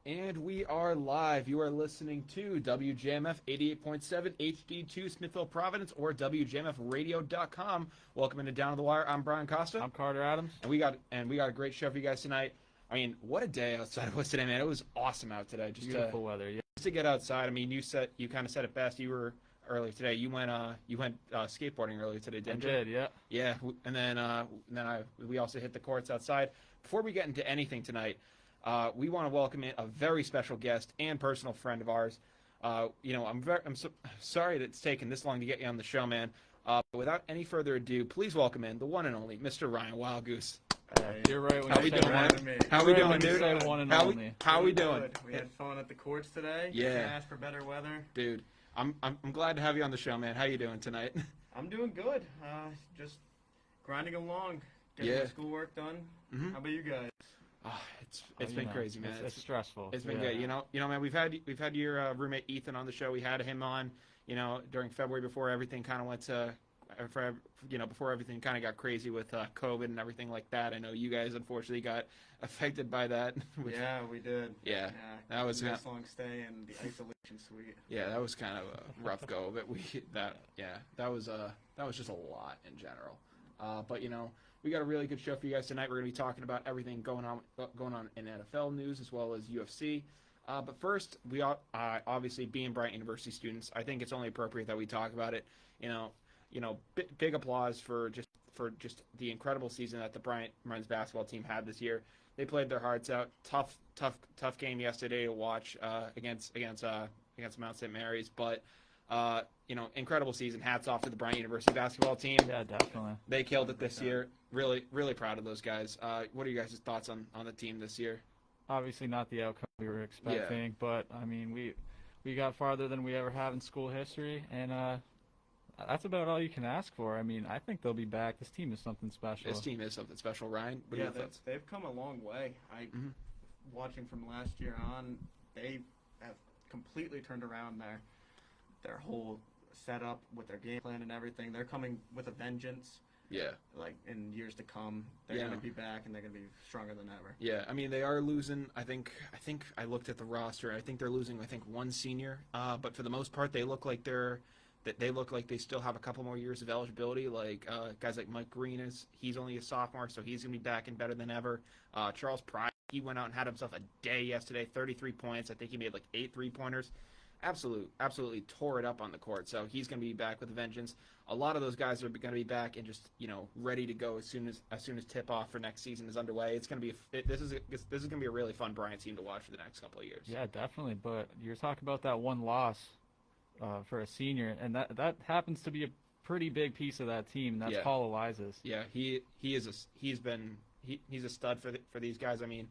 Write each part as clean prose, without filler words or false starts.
And we are live. You are listening to WJMF 88.7 HD2 Smithville, Providence, or WJMFradio.com. Welcome into Down to the Wire. I'm Brian Costa. I'm Carter Adams. And we got a great show for you guys tonight. I mean, what a day outside it was today, man. It was awesome out today. Just beautiful weather, yeah. Just to get outside. I mean, you kind of said it best. You were earlier today. You went skateboarding earlier today, didn't you? I did, yeah. Yeah, and then we also hit the courts outside. Before we get into anything tonight, we want to welcome in a very special guest and personal friend of ours. I'm sorry that it's taken this long to get you on the show, man. But without any further ado, please welcome in the one and only Mr. Ryan Wildgoose. You're right. How we doing, man? How we doing, dude? How we doing? We had fun at the courts today. Yeah. Can't ask for better weather. Dude, I'm glad to have you on the show, man. How you doing tonight? I'm doing good. Just grinding along, getting my schoolwork done. Mm-hmm. How about you guys? Oh, it's been crazy, man. It's stressful. It's been good. You know, man. We've had your roommate Ethan on the show. We had him on, during February before everything kind of went to, before everything kind of got crazy with COVID and everything like that. I know you guys unfortunately got affected by that. Yeah, we did. Yeah, that was a nice long stay in the isolation suite. Yeah, that was kind of a rough go, but that was just a lot in general. But we got a really good show for you guys tonight. We're going to be talking about everything going on in NFL news as well as UFC. But first, we obviously being Bryant University students, I think it's only appropriate that we talk about it. Big applause for just the incredible season that the Bryant men's basketball team had this year. They played their hearts out. Tough game yesterday to watch against Mount St. Mary's, but incredible season. Hats off to the Bryant University basketball team. Yeah, definitely. They killed it this year. Really, really proud of those guys. What are you guys' thoughts on the team this year? Obviously not the outcome we were expecting, but I mean we got farther than we ever have in school history, and that's about all you can ask for. I mean, I think they'll be back. This team is something special. This team is something special, Ryan. What are your thoughts? They've come a long way. Watching from last year on, they have completely turned around their whole setup with their game plan and everything. They're coming with a vengeance. Yeah. Like in years to come, they're going to be back and they're going to be stronger than ever. Yeah, I mean they are losing. I think I looked at the roster. I think they're losing. One senior. But for the most part, they look like they still have a couple more years of eligibility. Like guys like Mike Green he's only a sophomore, so he's gonna be back and better than ever. Charles Pride, he went out and had himself a day yesterday. 33 points. I think he made like 8 3-pointers. Absolutely tore it up on the court. So he's going to be back with a vengeance. A lot of those guys are going to be back and just ready to go as soon as tip off for next season is underway. It's going to be this is going to be a really fun Bryant team to watch for the next couple of years. Yeah, definitely. But you're talking about that one loss for a senior, and that happens to be a pretty big piece of that team. That's Paul Eliza's. Yeah, he's a stud for these guys. I mean,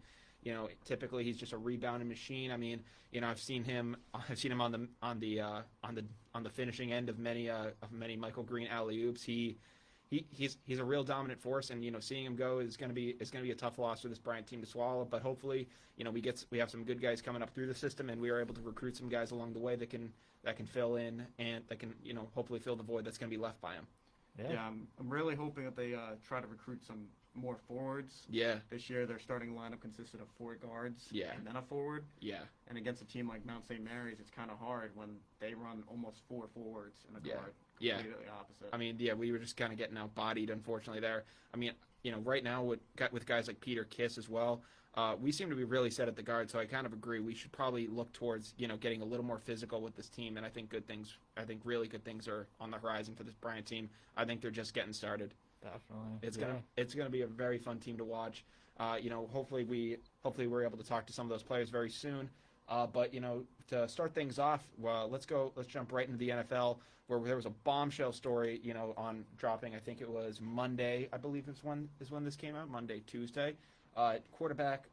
typically he's just a rebounding machine. I mean, I've seen him on the finishing end of many Michael Green alley-oops. He's a real dominant force, and seeing him go is going to be a tough loss for this Bryant team to swallow. But hopefully, we have some good guys coming up through the system, and we are able to recruit some guys along the way that can fill in and that can hopefully fill the void that's going to be left by him. Yeah, I'm really hoping that they try to recruit some more forwards. Yeah. This year, their starting lineup consisted of 4 guards. Yeah. And then a forward. Yeah. And against a team like Mount St. Mary's, it's kind of hard when they run almost 4 forwards and a guard. Yeah. Completely opposite. I mean, we were just kind of getting outbodied, unfortunately, there. I mean, right now with guys like Peter Kiss as well, we seem to be really set at the guard, so I kind of agree. We should probably look towards, getting a little more physical with this team, and I think really good things are on the horizon for this Bryant team. I think they're just getting started. Definitely. It's gonna be a very fun team to watch. Hopefully we're able to talk to some of those players very soon. But to start things off, let's jump right into the NFL, where there was a bombshell story, on dropping. I think it was Monday. I believe is when this came out. Monday, Tuesday. Quarterback,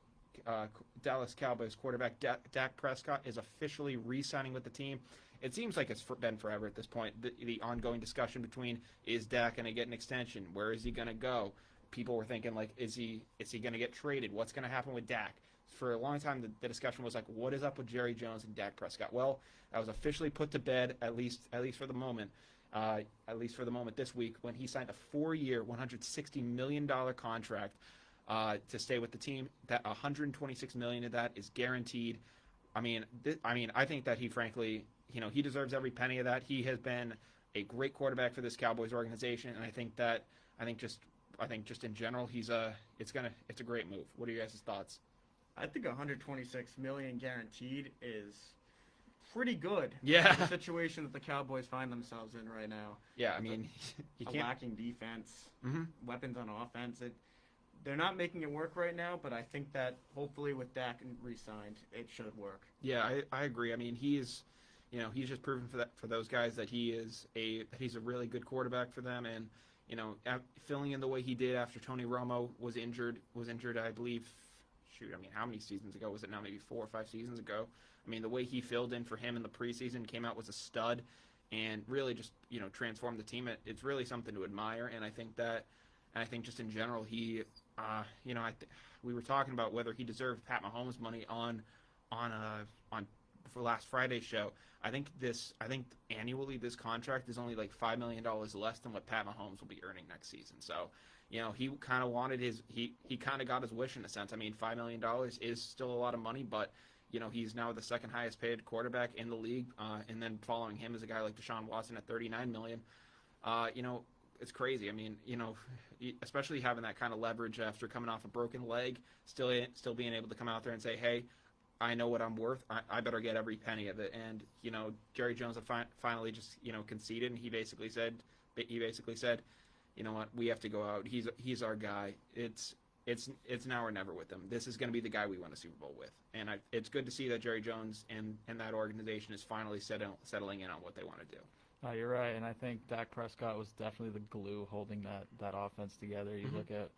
Dallas Cowboys quarterback Dak Prescott is officially re-signing with the team. It seems like it's been forever at this point. The ongoing discussion between, is Dak going to get an extension? Where is he going to go? People were thinking, like, is he going to get traded? What's going to happen with Dak? For a long time, the discussion was like, what is up with Jerry Jones and Dak Prescott? Well, that was officially put to bed, at least for the moment. This week, when he signed a 4-year, $160 million contract to stay with the team. That 126 million of that is guaranteed. I think that he frankly, he deserves every penny of that. He has been a great quarterback for this Cowboys organization, and I think just in general, it's a great move. What are you guys' thoughts? I think 126 million guaranteed is pretty good. Yeah. For the situation that the Cowboys find themselves in right now. Yeah, I mean, a lacking defense, Mm-hmm. weapons on offense. They're not making it work right now, but I think that hopefully with Dak re-signed, it should work. Yeah, I agree. I mean, he's just proven for those guys that he's a really good quarterback for them, and filling in the way he did after Tony Romo was injured, I believe. How many seasons ago was it now? Maybe 4 or 5 seasons ago. I mean, the way he filled in for him in the preseason, came out was a stud, and really just transformed the team. It's really something to admire, and I think just in general he, we were talking about whether he deserved Pat Mahomes money on for last Friday's show. I think annually this contract is only like $5 million less than what Pat Mahomes will be earning next season. So, he kind of wanted he kind of got his wish in a sense. I mean, $5 million is still a lot of money, but he's now the second highest paid quarterback in the league, and then following him is a guy like Deshaun Watson at $39 million. It's crazy. I mean, especially having that kind of leverage after coming off a broken leg, still being able to come out there and say, hey, I know what I'm worth. I better get every penny of it. And Jerry Jones finally just conceded, and he basically said, you know what, we have to go out. He's our guy. It's now or never with him. This is going to be the guy we win a Super Bowl with. And it's good to see that Jerry Jones and that organization is finally settling in on what they want to do. You're right, and I think Dak Prescott was definitely the glue holding that offense together. You look at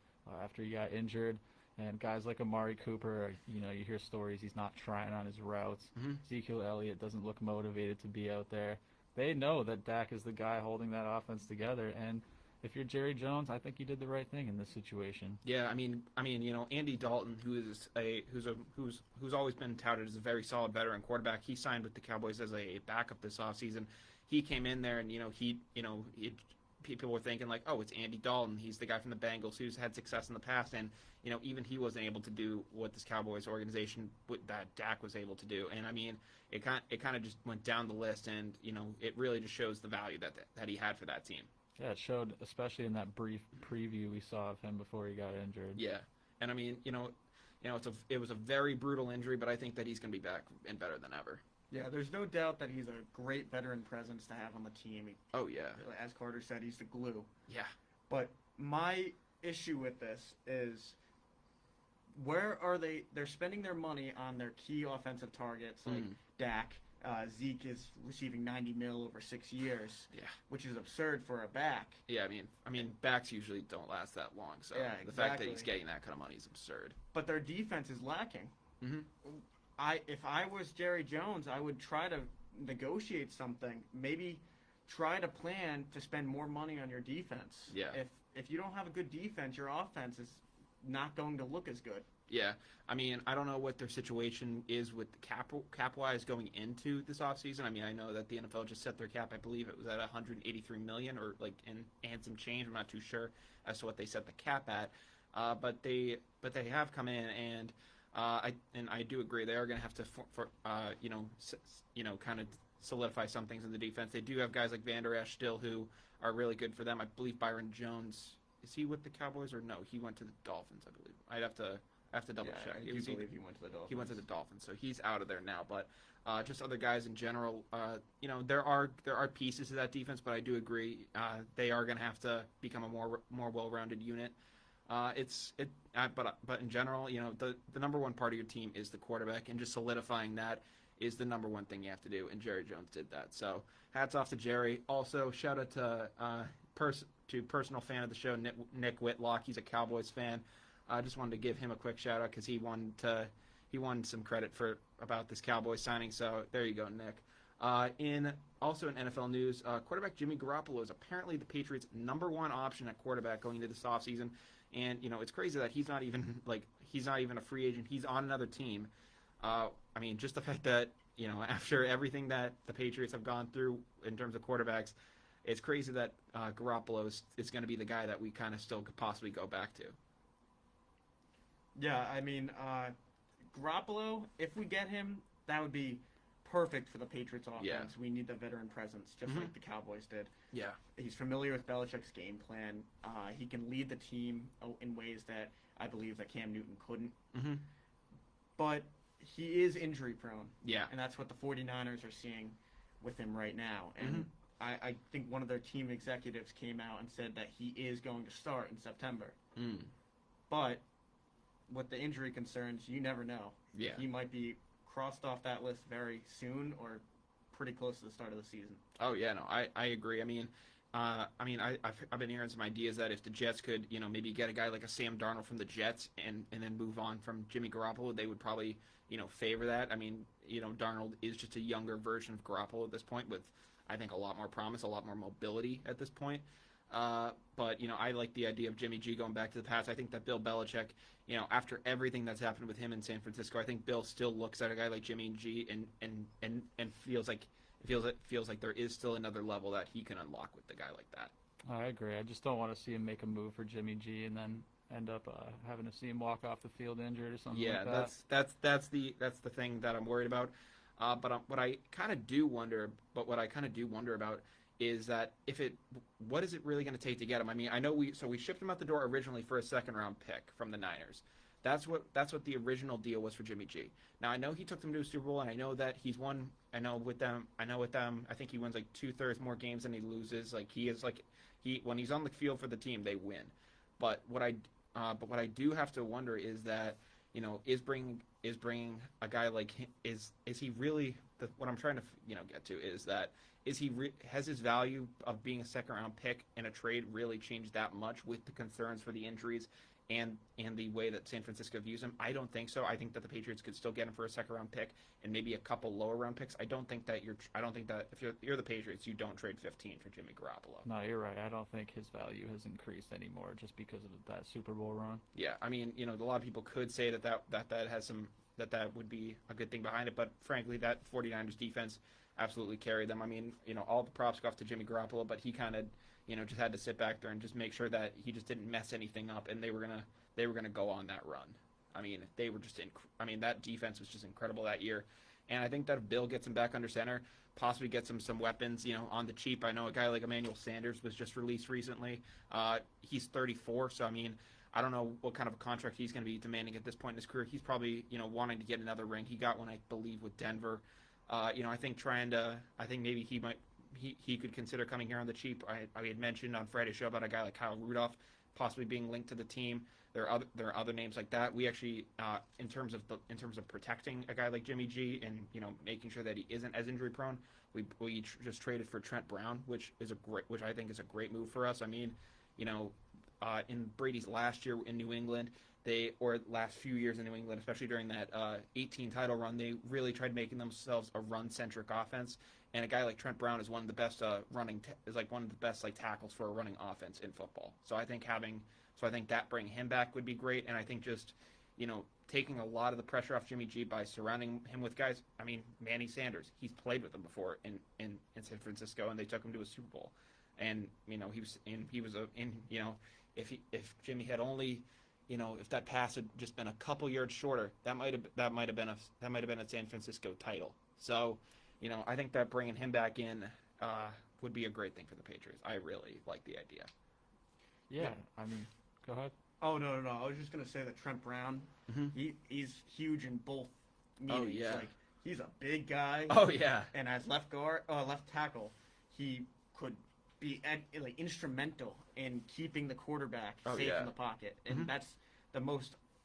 after he got injured, and guys like Amari Cooper, you hear stories he's not trying on his routes. Ezekiel Elliott doesn't look motivated to be out there. They know that Dak is the guy holding that offense together, and if you're Jerry Jones, I think you did the right thing in this situation. Yeah, I mean, Andy Dalton, who's always been touted as a very solid veteran quarterback, he signed with the Cowboys as a backup this offseason. He came in there, and people were thinking like, oh, it's Andy Dalton. He's the guy from the Bengals who's had success in the past, and even he wasn't able to do what this Cowboys organization that Dak was able to do. And I mean, it kind of just went down the list, and it really just shows the value that he had for that team. Yeah, it showed, especially in that brief preview we saw of him before he got injured. Yeah, and I mean, it was a very brutal injury, but I think that he's going to be back and better than ever. Yeah, there's no doubt that he's a great veteran presence to have on the team. Oh, yeah. As Carter said, he's the glue. Yeah. But my issue with this is, where are they? They're spending their money on their key offensive targets, like Dak. Zeke is receiving $90 million over 6 years, which is absurd for a back. Yeah, I mean, backs usually don't last that long, so the fact that he's getting that kind of money is absurd. But their defense is lacking. If I was Jerry Jones, I would try to negotiate something. Maybe try to plan to spend more money on your defense. Yeah. If you don't have a good defense, your offense is not going to look as good. Yeah, I mean, I don't know what their situation is with the cap-wise going into this offseason. I mean, I know that the NFL just set their cap. I believe it was at $183 million, or and some change. I'm not too sure as to what they set the cap at. But they have come in, and I do agree they are going to have to kind of solidify some things in the defense. They do have guys like Van Der Esch still who are really good for them. I believe Byron Jones, is he with the Cowboys or no? He went to the Dolphins, I believe. I have to double check. I do believe he went to the Dolphins. He went to the Dolphins, so he's out of there now. But just other guys in general, there are pieces to that defense, but I do agree they are going to have to become a more well-rounded unit. But in general, the number one part of your team is the quarterback, and just solidifying that is the number one thing you have to do. And Jerry Jones did that. So hats off to Jerry. Also, shout out to personal fan of the show, Nick Whitlock. He's a Cowboys fan. I just wanted to give him a quick shout out because he won some credit about this Cowboys signing. So there you go, Nick. In NFL news, quarterback Jimmy Garoppolo is apparently the Patriots' number one option at quarterback going into this offseason. And it's crazy that he's not even a free agent. He's on another team. I mean, just the fact that after everything that the Patriots have gone through in terms of quarterbacks, it's crazy that Garoppolo is going to be the guy that we kind of still could possibly go back to. Yeah, I mean, Garoppolo, if we get him, that would be perfect for the Patriots offense. Yeah. We need the veteran presence, just like the Cowboys did. Yeah. He's familiar with Belichick's game plan. He can lead the team in ways that I believe that Cam Newton couldn't. Mm-hmm. But he is injury prone. Yeah. And that's what the 49ers are seeing with him right now. And I think one of their team executives came out and said that he is going to start in September. But with the injury concerns, you never know. Yeah. He might be crossed off that list very soon or pretty close to the start of the season. Oh yeah, no, I agree. I mean, I've been hearing some ideas that if the Jets could, maybe get a guy like a Sam Darnold from the Jets and then move on from Jimmy Garoppolo, they would probably, favor that. I mean, Darnold is just a younger version of Garoppolo at this point with, I think, a lot more promise, a lot more mobility at this point. But, I like the idea of Jimmy G going back to the past. I think that Bill Belichick, after everything that's happened with him in San Francisco, I think Bill still looks at a guy like Jimmy G and feels like there is still another level that he can unlock with the guy like that. I agree. I just don't want to see him make a move for Jimmy G and then end up having to see him walk off the field injured or something like that. Yeah, that's the thing that I'm worried about. But what I kind of do wonder about is that what is it really going to take to get him? I mean, I know we shipped him out the door originally for a second-round pick from the Niners. That's what the original deal was for Jimmy G. Now I know he took them to a Super Bowl, and I know that he's won. I know with them. I think he wins like 2/3 more games than he loses. Like when he's on the field for the team, they win. But what I do have to wonder is that is bringing a guy like him, is he really what I'm trying to get to is that has his value of being a second-round pick in a trade really changed that much with the concerns for the injuries and the way that San Francisco views him? I don't think so. I think that the Patriots could still get him for a second-round pick and maybe a couple lower-round picks. I don't think that if you're the Patriots, you don't trade 15 for Jimmy Garoppolo. No, you're right. I don't think his value has increased anymore just because of that Super Bowl run. Yeah, I mean, a lot of people could say that has some that would be a good thing behind it, but frankly, that 49ers defense absolutely carried them. I mean, all the props go off to Jimmy Garoppolo, but he kind of, just had to sit back there and just make sure that he just didn't mess anything up, and they were gonna go on that run. I mean, they were just that defense was just incredible that year, and I think that if Bill gets him back under center, possibly gets him some weapons, on the cheap. I know a guy like Emmanuel Sanders was just released recently. He's 34, so I mean, I don't know what kind of a contract he's going to be demanding at this point in his career. He's probably, wanting to get another ring. He got one, I believe, with Denver. I think maybe he could consider coming here on the cheap. I had mentioned on Friday's show about a guy like Kyle Rudolph possibly being linked to the team. There are other names like that. We actually, in terms of protecting a guy like Jimmy G and making sure that he isn't as injury prone, we just traded for Trent Brown, which I think is a great move for us. I mean, in Brady's last year in New England, last few years in New England, especially during that 18 title run, they really tried making themselves a run-centric offense. And a guy like Trent Brown is one of the best tackles for a running offense in football. So I think that bringing him back would be great. And I think just taking a lot of the pressure off Jimmy G by surrounding him with guys. I mean, Manny Sanders, he's played with him before in San Francisco, and they took him to a Super Bowl. And if Jimmy had only, if that pass had just been a couple yards shorter, that might have been a San Francisco title. So, I think that bringing him back in would be a great thing for the Patriots. I really like the idea. Yeah. I mean, go ahead. Oh, no. I was just going to say that Trent Brown, he's huge in both meanings. Oh, yeah. Like, he's a big guy. Oh, yeah. And as left tackle, he could be instrumental in keeping the quarterback safe in the pocket. And that's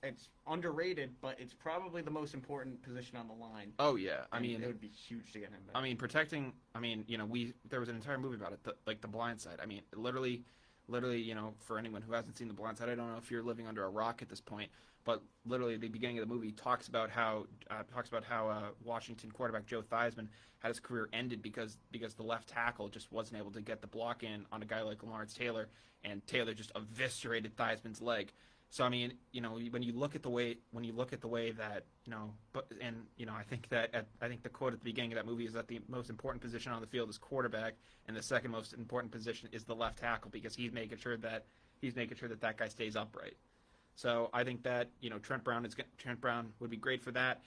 it's underrated, but it's probably the most important position on the line. Oh, yeah. I mean, it would be huge to get him back. I mean, protecting, there was an entire movie about it, the Blind Side. I mean, literally, for anyone who hasn't seen The Blind Side, I don't know if you're living under a rock at this point, but literally the beginning of the movie talks about how Washington quarterback Joe Theismann had his career ended because the left tackle just wasn't able to get the block in on a guy like Lawrence Taylor, and Taylor just eviscerated Theismann's leg. So I mean, when you look at the way that I think the quote at the beginning of that movie is that the most important position on the field is quarterback, and the second most important position is the left tackle, because he's making sure that that guy stays upright. So I think that Trent Brown would be great for that.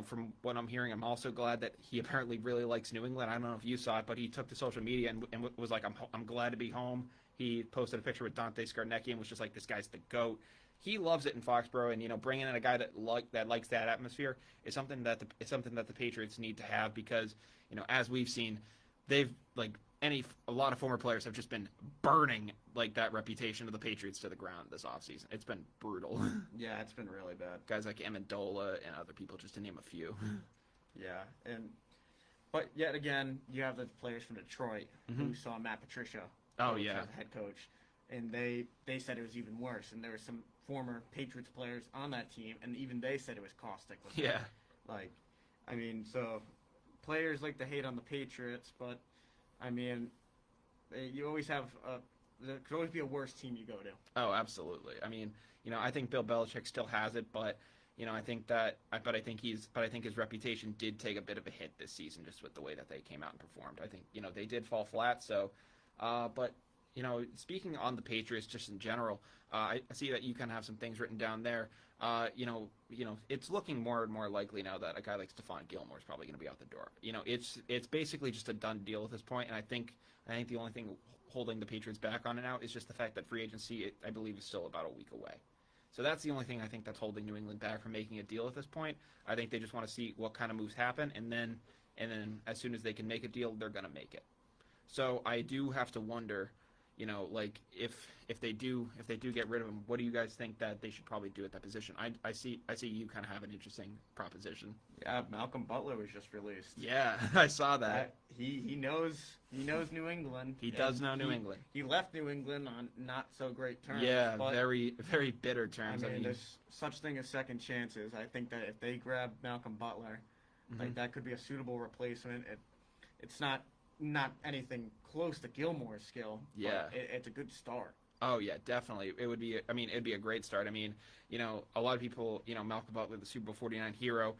From what I'm hearing, I'm also glad that he apparently really likes New England. I don't know if you saw it, but he took to social media and was like, I'm glad to be home. He posted a picture with Dante Scarnecchia and was just like, this guy's the GOAT. He loves it in Foxborough, and bringing in a guy that likes that atmosphere is something that the Patriots need to have because as we've seen, they've a lot of former players have just been burning that reputation of the Patriots to the ground this offseason. It's been brutal. Yeah, it's been really bad. Guys like Amendola and other people, just to name a few. Yeah, but yet again, you have the players from Detroit who saw Matt Patricia. Oh yeah, as the head coach, and they said it was even worse. And there were some former Patriots players on that team, and even they said it was caustic. Yeah, so players like to hate on the Patriots, but you always have there could always be a worse team you go to. Oh, absolutely. I think Bill Belichick still has it, but I think his reputation did take a bit of a hit this season just with the way that they came out and performed. I think they did fall flat. So, but speaking on the Patriots just in general, I see that you kind of have some things written down there. It's looking more and more likely now that a guy like Stephon Gilmore is probably going to be out the door. It's basically just a done deal at this point, and I think the only thing holding the Patriots back on it now is just the fact that free agency, I believe, is still about a week away. So that's the only thing I think that's holding New England back from making a deal at this point. I think they just want to see what kind of moves happen, and then as soon as they can make a deal, they're going to make it. So I do have to wonder, if they do get rid of him, what do you guys think that they should probably do at that position? I see you kind of have an interesting proposition. Yeah, Malcolm Butler was just released. Yeah, I saw that. He knows New England. He does know New England. He left New England on not so great terms. Yeah, very very bitter terms. There's such thing as second chances. I think that if they grab Malcolm Butler, that could be a suitable replacement. It's not anything close to Gilmore's skill. Yeah, but it's a good start. Oh yeah, definitely. It would be. It'd be a great start. A lot of people, Malcolm Butler, the Super Bowl 49 hero.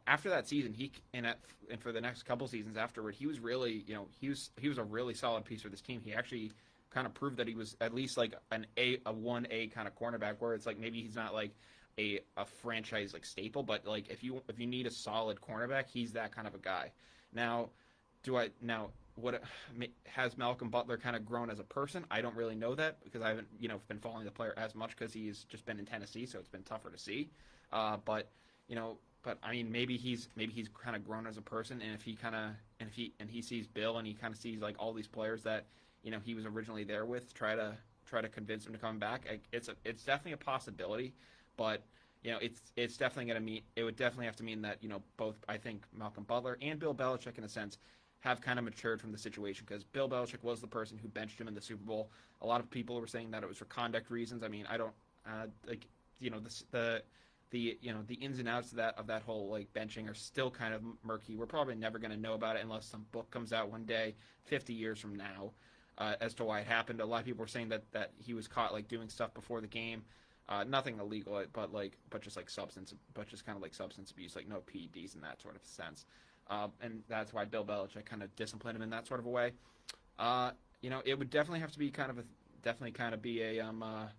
After that season, and for the next couple seasons afterward, he was really, he was a really solid piece for this team. He actually kind of proved that he was at least like a 1A kind of cornerback, where it's like maybe he's not like a franchise staple, but if you need a solid cornerback, he's that kind of a guy. Now, what has Malcolm Butler kind of grown as a person? I don't really know that because I haven't been following the player as much because he's just been in Tennessee, so it's been tougher to see. But maybe he's kind of grown as a person, and if he sees Bill and he kind of sees all these players that he was originally there with, try to convince him to come back. It's definitely a possibility, but it's definitely going to mean, it would definitely have to mean that both, I think, Malcolm Butler and Bill Belichick in a sense have kind of matured from the situation, because Bill Belichick was the person who benched him in the Super Bowl. A lot of people were saying that it was for conduct reasons. I don't the ins and outs of that whole benching are still kind of murky. We're probably never going to know about it unless some book comes out one day 50 years from now as to why it happened. A lot of people were saying that he was caught doing stuff before the game. Nothing illegal, but just substance abuse, no PEDs in that sort of sense. And that's why Bill Belichick kind of disciplined him in that sort of a way. It would definitely have to be kind of be a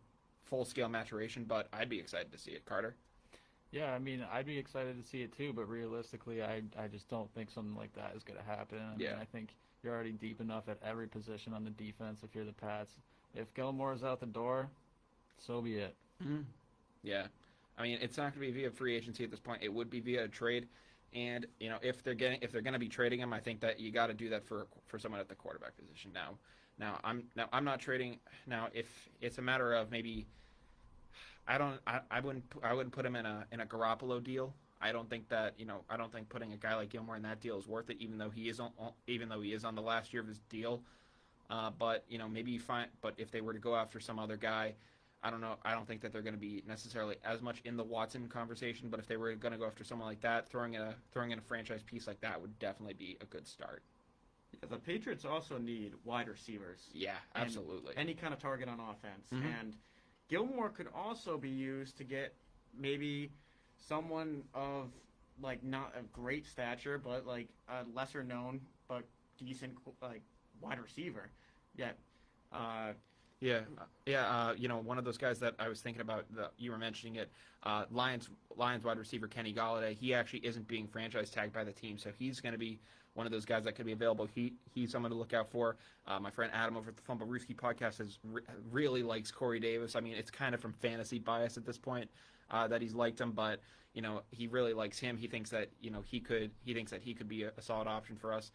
full-scale maturation, but I'd be excited to see it. Carter? Yeah, I'd be excited to see it too, but realistically, I just don't think something like that is going to happen. I think you're already deep enough at every position on the defense if you're the Pats. If Gilmore's out the door, so be it. Mm-hmm. Yeah. It's not going to be via free agency at this point. It would be via a trade. And if they're going to be trading him, I think that you got to do that for someone at the quarterback position. Now I'm not trading. Now if it's a matter of maybe, I wouldn't put him in a Garoppolo deal. I don't think putting a guy like Gilmore in that deal is worth it, even though he is on the last year of his deal. But maybe you find. But if they were to go after some other guy, I don't know. I don't think that they're going to be necessarily as much in the Watson conversation. But if they were going to go after someone like that, throwing in a franchise piece like that would definitely be a good start. Yeah, the Patriots also need wide receivers. Yeah, absolutely. Any kind of target on offense. Mm-hmm. And Gilmore could also be used to get maybe someone of not a great stature, but a lesser known but decent wide receiver. Yeah. One of those guys that I was thinking about, you were mentioning it, Lions wide receiver Kenny Golladay. He actually isn't being franchise tagged by the team, so he's going to be one of those guys that could be available. He's someone to look out for. My friend Adam over at the Fumble Rooski podcast really likes Corey Davis. I mean, it's kind of from fantasy bias at this point that he's liked him, but he really likes him. He thinks that he could be a solid option for us.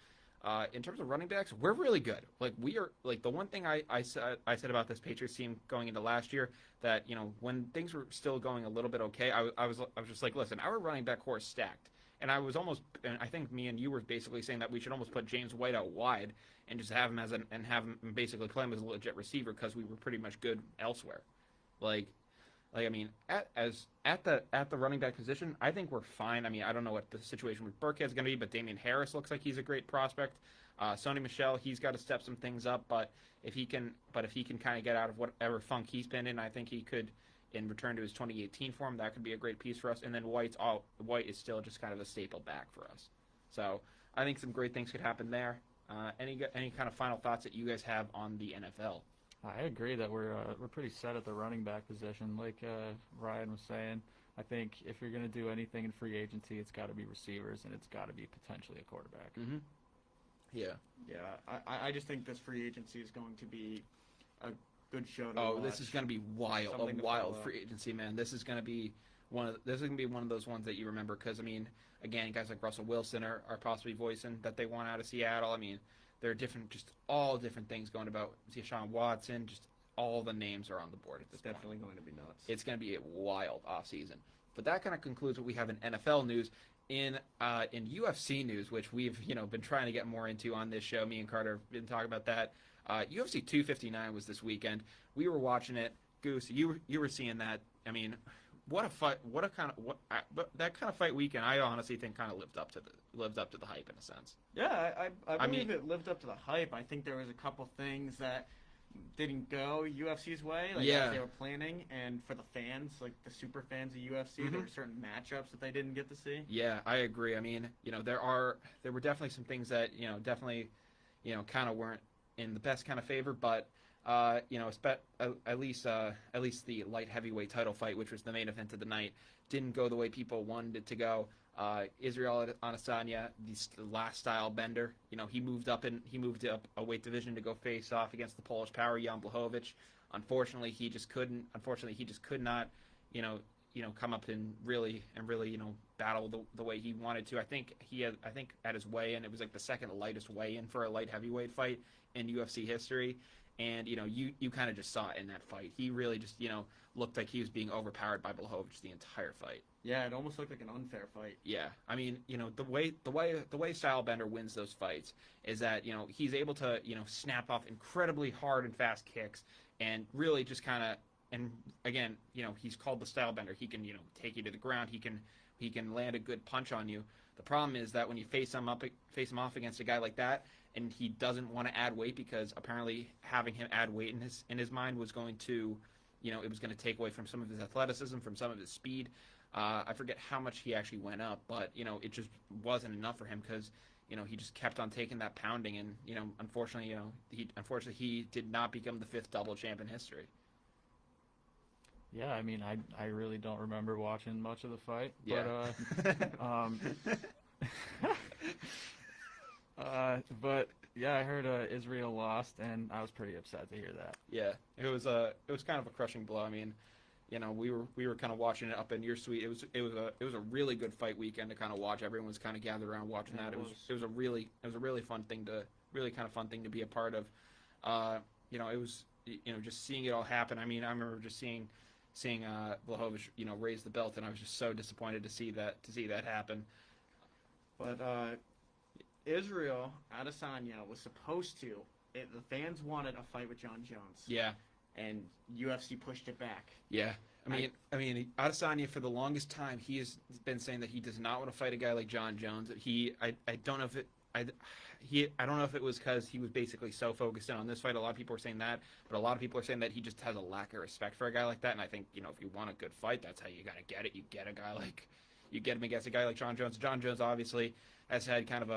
In terms of running backs, we're really good. Like we are, like the one thing I said about this Patriots team going into last year, that when things were still going a little bit okay, I was just like, listen, our running back core is stacked, and I think me and you were basically saying that we should almost put James White out wide and just have him have him basically play him as a legit receiver, because we were pretty much good elsewhere. I mean, at the running back position, I think we're fine. I mean, I don't know what the situation with Burkhead is going to be, but Damian Harris looks like he's a great prospect. Sony Michel, he's got to step some things up, but if he can kind of get out of whatever funk he's been in, I think he could, in return to his 2018 form, that could be a great piece for us. And then White is still just kind of a staple back for us. So I think some great things could happen there. Any kind of final thoughts that you guys have on the NFL? I agree that we're pretty set at the running back position. Like Ryan was saying, I think if you're going to do anything in free agency, it's got to be receivers, and it's got to be potentially a quarterback. Mm-hmm. Yeah. I just think this free agency is going to be a good show to watch. This is going to be wild free agency, man. This is going to be one of those ones that you remember, because I mean, again, guys like Russell Wilson are possibly voicing that they want out of Seattle. I mean, there are all different things going about Deshaun Watson. Just all the names are on the board at this point. Definitely going to be nuts. It's going to be a wild offseason. But that kind of concludes what we have in NFL news. In UFC news, which we've been trying to get more into on this show, me and Carter have been talking about that. UFC 259 was this weekend. We were watching it. Goose, you were seeing that. I mean, what a fight! That kind of fight weekend, I honestly think kind of lived up to the hype in a sense. Yeah, I believe it lived up to the hype. I think there was a couple things that didn't go UFC's way, as they were planning, and for the fans, like the super fans of UFC, there were certain matchups that they didn't get to see. Yeah, I agree. I mean, there were definitely some things that kind of weren't in the best kind of favor, but at least the light heavyweight title fight, which was the main event of the night, didn't go the way people wanted it to go. Israel Adesanya, the last style bender, he moved up a weight division to go face off against the Polish power Jan Blachowicz. Unfortunately, he just could not, come up and really battle the way he wanted to. I think at his weigh-in, it was like the second lightest weigh-in for a light heavyweight fight in UFC history. And, you kind of just saw it in that fight. He really just, looked like he was being overpowered by Blachowicz the entire fight. Yeah, it almost looked like an unfair fight. Yeah. I mean, the way Stylebender wins those fights is that, he's able to, snap off incredibly hard and fast kicks and really just kind of, and again, he's called the Stylebender. He can, take you to the ground. He can land a good punch on you. The problem is that when you face him off against a guy like that, and he doesn't want to add weight, because apparently having him add weight in his mind was going to, it was going to take away from some of his athleticism, from some of his speed. I forget how much he actually went up, but it just wasn't enough for him, because he just kept on taking that pounding, and unfortunately he did not become the 5th double champ in history. Yeah, I mean, I really don't remember watching much of the fight, Yeah. But yeah, I heard Israel lost, and I was pretty upset to hear that. Yeah, it was kind of a crushing blow. I mean, we were kind of watching it up in your suite. It was a really good fight weekend to kind of watch. Everyone was kind of gathered around watching that. It was a really fun thing to be a part of. It was just seeing it all happen. I mean, I remember just seeing Blachowicz raise the belt, and I was just so disappointed to see that happen. But Israel Adesanya was supposed to. The fans wanted a fight with Jon Jones. Yeah. And UFC pushed it back. Yeah. I mean, Adesanya, for the longest time, he has been saying that he does not want to fight a guy like Jon Jones. I don't know if it was because he was basically so focused in on this fight. A lot of people are saying that, but a lot of people are saying that he just has a lack of respect for a guy like that. And I think, if you want a good fight, that's how you gotta get it. You get him against a guy like Jon Jones. Jon Jones obviously has kind of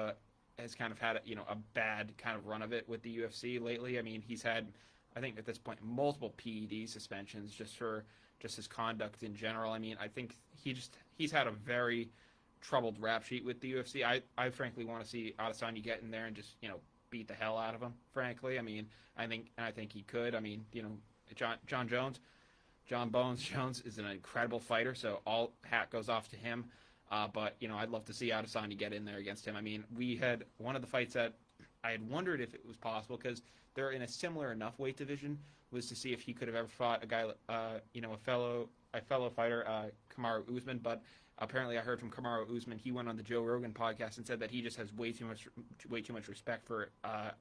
had a bad kind of run of it with the UFC lately. I mean, he's had I think at this point multiple PED suspensions just for just his conduct in general. I mean, I think he's had a very troubled rap sheet with the UFC. I frankly want to see Adesanya get in there and just beat the hell out of him. Frankly, I mean, I think he could. I mean, John Bones Jones is an incredible fighter, so all hat goes off to him. But I'd love to see Adesanya get in there against him. I mean, we had one of the fights that I had wondered if it was possible because they're in a similar enough weight division, was to see if he could have ever fought a guy, a fellow fighter, Kamaru Usman. But apparently, I heard from Kamaru Usman, he went on the Joe Rogan podcast and said that he just has way too much respect for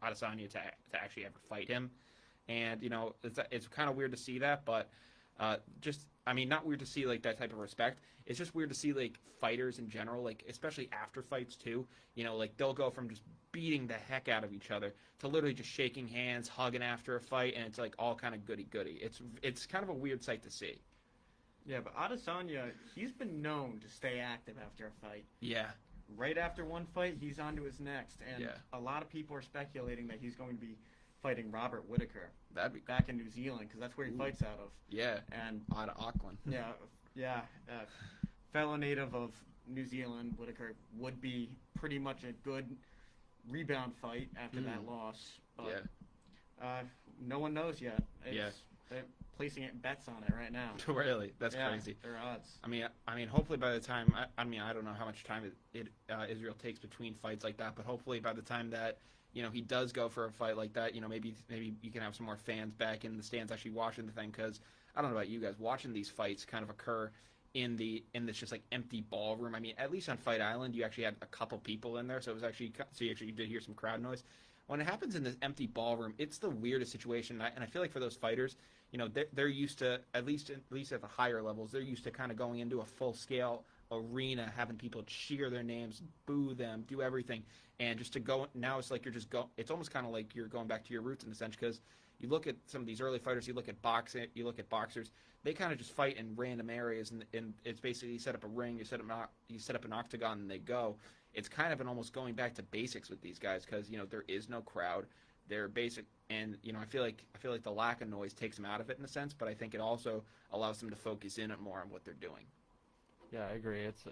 Adesanya to actually ever fight him. And it's kind of weird to see that, but not weird to see like that type of respect. It's just weird to see like fighters in general, like especially after fights too. Like they'll go from just beating the heck out of each other to literally just shaking hands, hugging after a fight, and it's like all kind of goody-goody. It's kind of a weird sight to see. Yeah, but Adesanya, he's been known to stay active after a fight. Yeah. Right after one fight, he's on to his next, and a lot of people are speculating that he's going to be fighting Robert Whittaker. That'd be back in New Zealand, because that's where he fights out of. Yeah, and out of Auckland. Fellow native of New Zealand, Whittaker would be pretty much a good rebound fight after that loss. But, no one knows yet. They're placing bets on it right now. Really? That's crazy. Their odds. I mean, hopefully by the time, I don't know how much time Israel takes between fights like that, but hopefully by the time that he does go for a fight like that, maybe you can have some more fans back in the stands actually watching the thing, because I don't know about you guys, watching these fights kind of occur in this just like empty ballroom. I mean, at least on Fight Island, you actually had a couple people in there, so you actually did hear some crowd noise. When it happens in this empty ballroom, it's the weirdest situation, and I feel like for those fighters, they're used to, at least at the higher levels, they're used to kind of going into a full scale arena, having people cheer their names, boo them, do everything, and just to go now, it's like it's almost kind of like you're going back to your roots in a sense, because you look at some of these early fighters, you look at boxers, they kind of just fight in random areas, and it's basically you set up a ring, you set up an octagon, and they go. It's kind of an almost going back to basics with these guys, because there is no crowd, they're basic, and I feel like the lack of noise takes them out of it in a sense, but I think it also allows them to focus in more on what they're doing. Yeah, I agree. It's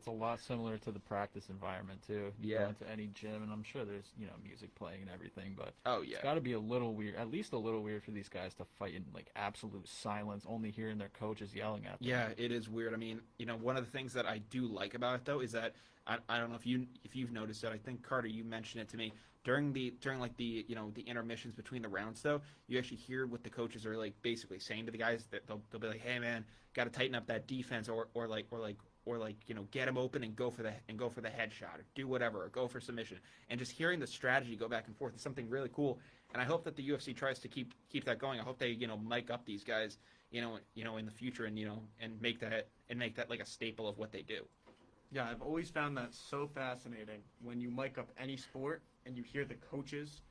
a lot similar to the practice environment too. You go into any gym, and I'm sure there's music playing and everything, but it's got to be a little weird, at least a little weird for these guys to fight in like absolute silence, only hearing their coaches yelling at them. Yeah, it is weird. I mean, one of the things that I do like about it though is that I don't know if you've noticed it. I think Carter, you mentioned it to me during the intermissions between the rounds though. You actually hear what the coaches are like basically saying to the guys. That they'll be like, "Hey man, got to tighten up that defense, or get him open and go for the headshot, or do whatever, or go for submission." And just hearing the strategy go back and forth is something really cool. And I hope that the UFC tries to keep that going. I hope they mic up these guys in the future, and make that like a staple of what they do. Yeah, I've always found that so fascinating when you mic up any sport and you hear the coaches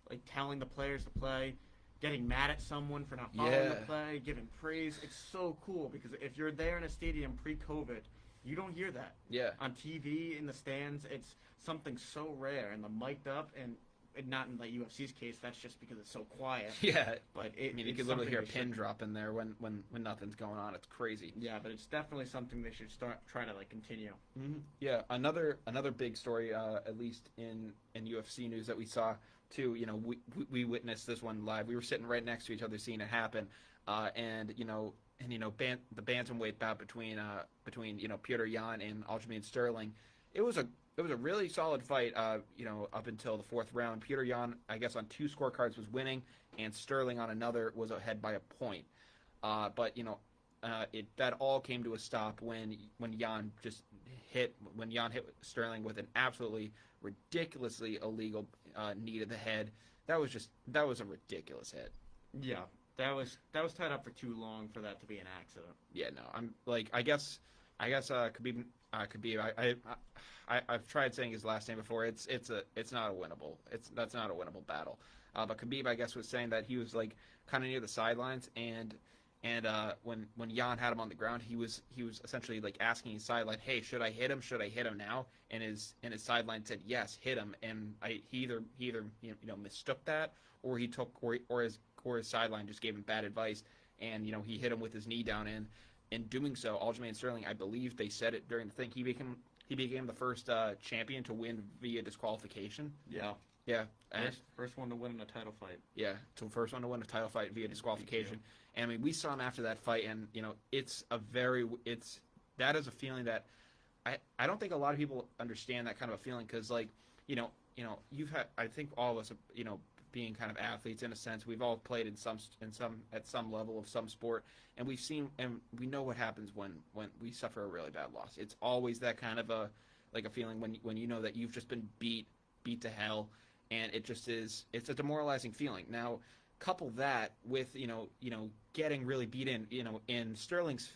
like telling the players to play, getting mad at someone for not following the play, giving praise. It's so cool, because if you're there in a stadium pre-COVID, you don't hear that. Yeah. On TV, in the stands, it's something so rare, and the mic'd up, and not in the UFC's case, that's just because it's so quiet. Yeah. But you could literally hear a pin drop in there when nothing's going on. It's crazy. Yeah, but it's definitely something they should try to continue. Mm-hmm. Yeah. Another big story, at least in UFC news that we saw too. We witnessed this one live. We were sitting right next to each other, seeing it happen. The bantamweight bout between Petr Yan and Aljamain Sterling. It was a really solid fight, up until the fourth round. Petr Yan, I guess, on 2 scorecards was winning, and Sterling on another was ahead by a point. But that all came to a stop when Yan hit Sterling with an absolutely ridiculously illegal knee to the head. That was a ridiculous hit. Yeah, that was tied up for too long for that to be an accident. Yeah, no, I'm like, I guess Khabib. I've tried saying his last name before. It's not a winnable. That's not a winnable battle. But Khabib, I guess, was saying that he was like kind of near the sidelines, and when Jan had him on the ground, he was essentially like asking his sideline, "Hey, should I hit him? Should I hit him now?" And his sideline said, "Yes, hit him." And he either mistook that, or tore his sideline, just gave him bad advice, and he hit him with his knee down in. In doing so, Aljamain Sterling, I believe they said it during the thing, he became the first champion to win via disqualification. Yeah. Yeah. First one to win in a title fight. Yeah, so first one to win a title fight via disqualification. And I mean, we saw him after that fight, and that is a feeling that I don't think a lot of people understand that kind of a feeling, because you've had, I think all of us, being kind of athletes in a sense, we've all played at some level of some sport, and we've seen and we know what happens when we suffer a really bad loss. It's always that kind of a feeling when you know that you've just been beat to hell, and it's a demoralizing feeling. Now, couple that with getting really beat in Sterling's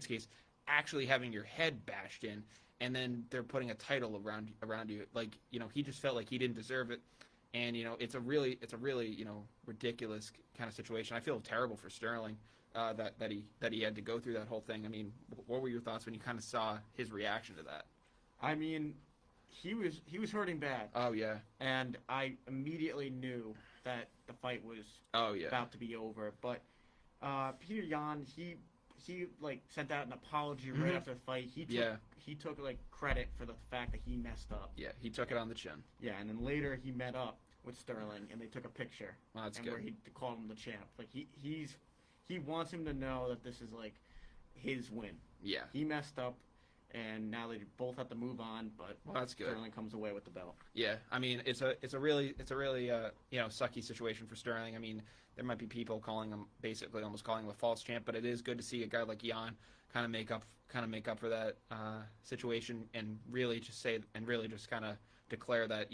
case, actually having your head bashed in, and then they're putting a title around you, he just felt like he didn't deserve it. And it's a really ridiculous kind of situation. I feel terrible for Sterling that he had to go through that whole thing. I mean, what were your thoughts when you kind of saw his reaction to that? I mean, he was hurting bad. Oh yeah. And I immediately knew that the fight was about to be over. But Peter Yan, he sent out an apology right after the fight. He took credit for the fact that he messed up. Yeah, he took it on the chin. Yeah, and then later he met up with Sterling and they took a picture. Well, that's good. Where he called him the champ. He wants him to know that this is his win. Yeah. He messed up, and now they both have to move on. But that's good. Sterling comes away with the belt. Yeah, I mean it's a really sucky situation for Sterling. I mean, there might be people calling him, basically almost calling him a false champ, but it is good to see a guy like Yan kind of make up for that situation, and really just kind of declare that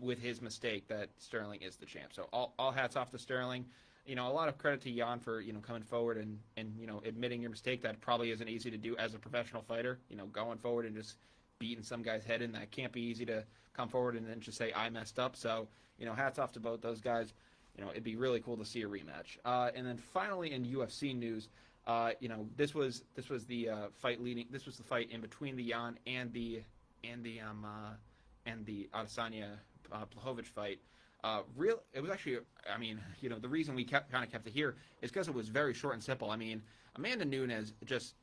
with his mistake that Sterling is the champ. So all hats off to Sterling. A lot of credit to Yan for coming forward and admitting your mistake. That probably isn't easy to do as a professional fighter. Going forward and just beating some guy's head in, that can't be easy to come forward and then just say I messed up. So hats off to both those guys. It'd be really cool to see a rematch. And then finally in UFC news, this was the fight leading. This was the fight in between the Yan and the Adesanya Blachowicz fight. It was actually, I mean, the reason we kept it here is because it was very short and simple. I mean, Amanda Nunes just,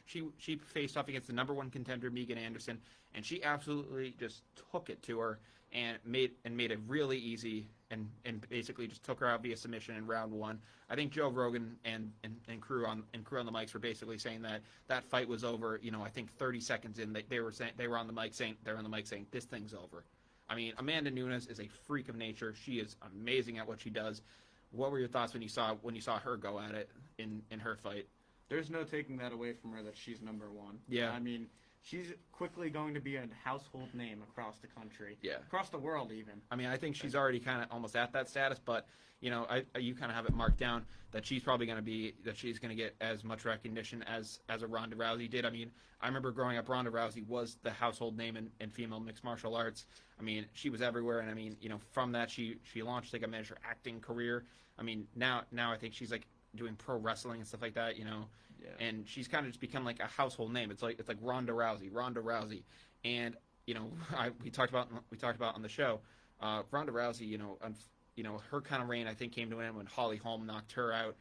she faced off against the number one contender, Megan Anderson, and she absolutely just took it to her and made it really easy and basically just took her out via submission in round one. I think Joe Rogan and crew on the mics were basically saying that fight was over. I think 30 seconds in, they were on the mic saying this thing's over. I mean, Amanda Nunes is a freak of nature. She is amazing at what she does. What were your thoughts when you saw her go at it in her fight? There's no taking that away from her that she's number one. Yeah. I mean, she's quickly going to be a household name across the country. Yeah. Across the world, even. I mean, I think she's already kind of almost at that status, but you kind of have it marked down that she's probably going to get as much recognition as a Ronda Rousey did. I mean, I remember growing up, Ronda Rousey was the household name in female mixed martial arts. I mean, she was everywhere, and I mean, from that she launched a miniature acting career. I mean, now I think she's doing pro wrestling and stuff like that. Yeah. And she's kind of just become a household name. It's like Ronda Rousey, and we talked about on the show, Ronda Rousey. Her kind of reign I think came to an end when Holly Holm knocked her out.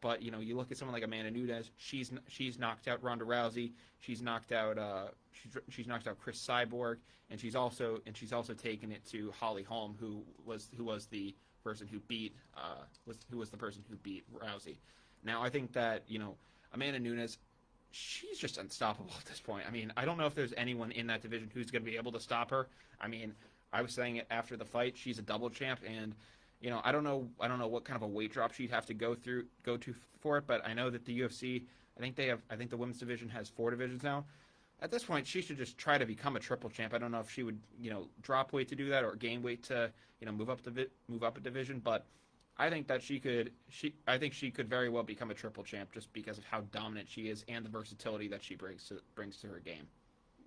But you look at someone like Amanda Nunes. She's knocked out Ronda Rousey. She's knocked out Chris Cyborg, and she's also taken it to Holly Holm, who was the person who beat Rousey. Now I think that Amanda Nunes, she's just unstoppable at this point. I mean, I don't know if there's anyone in that division who's going to be able to stop her. I mean, I was saying it after the fight. She's a double champ, and I don't know what kind of a weight drop she'd have to go to for it. But I know that the UFC, I think the women's division has 4 divisions now. At this point, she should just try to become a triple champ. I don't know if she would drop weight to do that or gain weight to move up a division, but I think that she could very well become a triple champ just because of how dominant she is and the versatility that she brings to her game.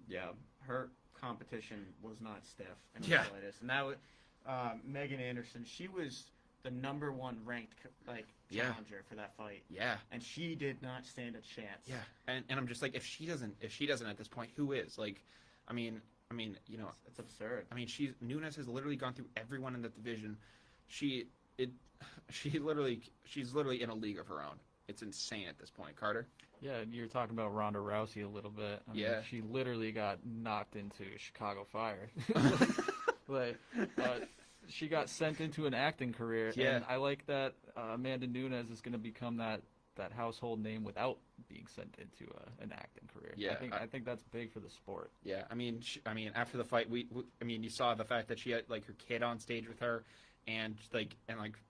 Yeah, her competition was not stiff in the Yeah. slightest. And that was Megan Anderson. She was the number 1 ranked challenger for that fight. Yeah. And she did not stand a chance. Yeah. And I'm just if she doesn't at this point, who is? I mean, it's absurd. I mean, Nunes has literally gone through everyone in the division. She it she's literally in a league of her own. It's insane at this point, Carter. Yeah, you're talking about Ronda Rousey a little bit. I mean, Yeah. she literally got knocked into Chicago Fire. Like, she got sent into an acting career, Yeah. and I like that Amanda Nunes is going to become that household name without being sent into an acting career. Yeah, I think that's big for the sport. Yeah, I mean, after the fight, I mean, you saw the fact that she had like her kid on stage with her, and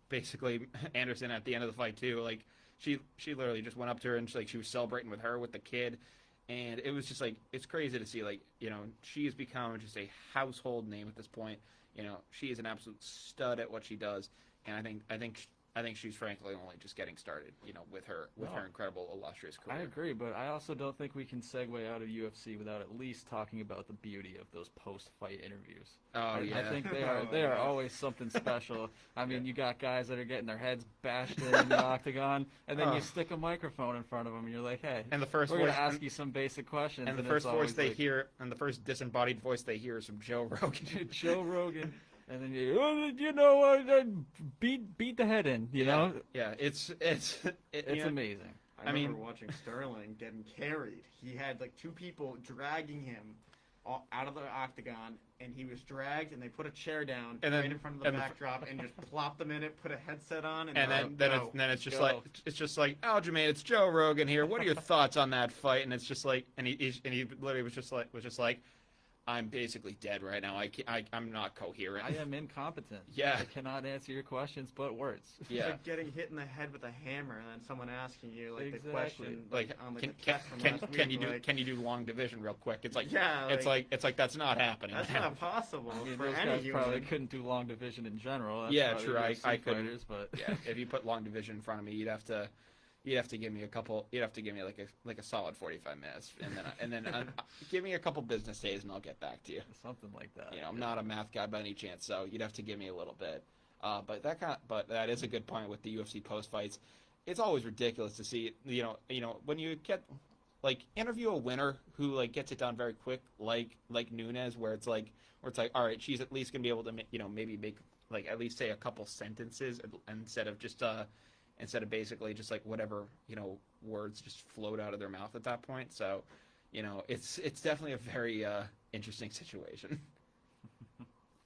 basically Anderson at the end of the fight too. Like she literally just went up to her and she was celebrating with her with the kid, and it was just like it's crazy to see she has become just a household name at this point. She is an absolute stud at what she does, and I think she's frankly only just getting started. With her incredible illustrious career. I agree, but I also don't think we can segue out of UFC without at least talking about the beauty of those post-fight interviews. Oh, yeah. I think they are always something special. I mean, you got guys that are getting their heads bashed in the octagon, and then you stick a microphone in front of them, and you're like, "Hey, and the first we're going to ask you some basic questions." And the first voice they hear, and the first disembodied voice they hear is from Joe Rogan. Joe Rogan. And then beat the head in, you know? Yeah, it's amazing. I remember watching Sterling getting carried. He had like two people dragging him out of the octagon, and he was dragged, and they put a chair down right in front of the backdrop and just plopped them in it, put a headset on, and then it's just like Aljamain, it's Joe Rogan here. What are your thoughts on that fight? And it's just like, and he literally was just like. I'm basically dead right now. I'm not coherent. I am incompetent. Yeah. I cannot answer your questions but words. Yeah. It's like getting hit in the head with a hammer and then someone asking you the question on the can test from last week, can you do long division real quick? It's like it's like that's not happening. That's not possible. I mean, for those any guys human. probably couldn't do long division in general. That's yeah, probably true. UFC I couldn't. fighters, but yeah, if you put long division in front of me, you'd have to give me a couple. You'd have to give me like a solid 45 minutes, and then give me a couple business days, and I'll get back to you. Something like that. I'm not a math guy by any chance, so you'd have to give me a little bit. But that is a good point with the UFC post fights. It's always ridiculous to see. When you get interview a winner who gets it done very quick, like Nunes, where it's like all right, she's at least gonna be able to maybe make at least say a couple sentences instead of basically just whatever words just float out of their mouth at that point. So it's definitely a very interesting situation.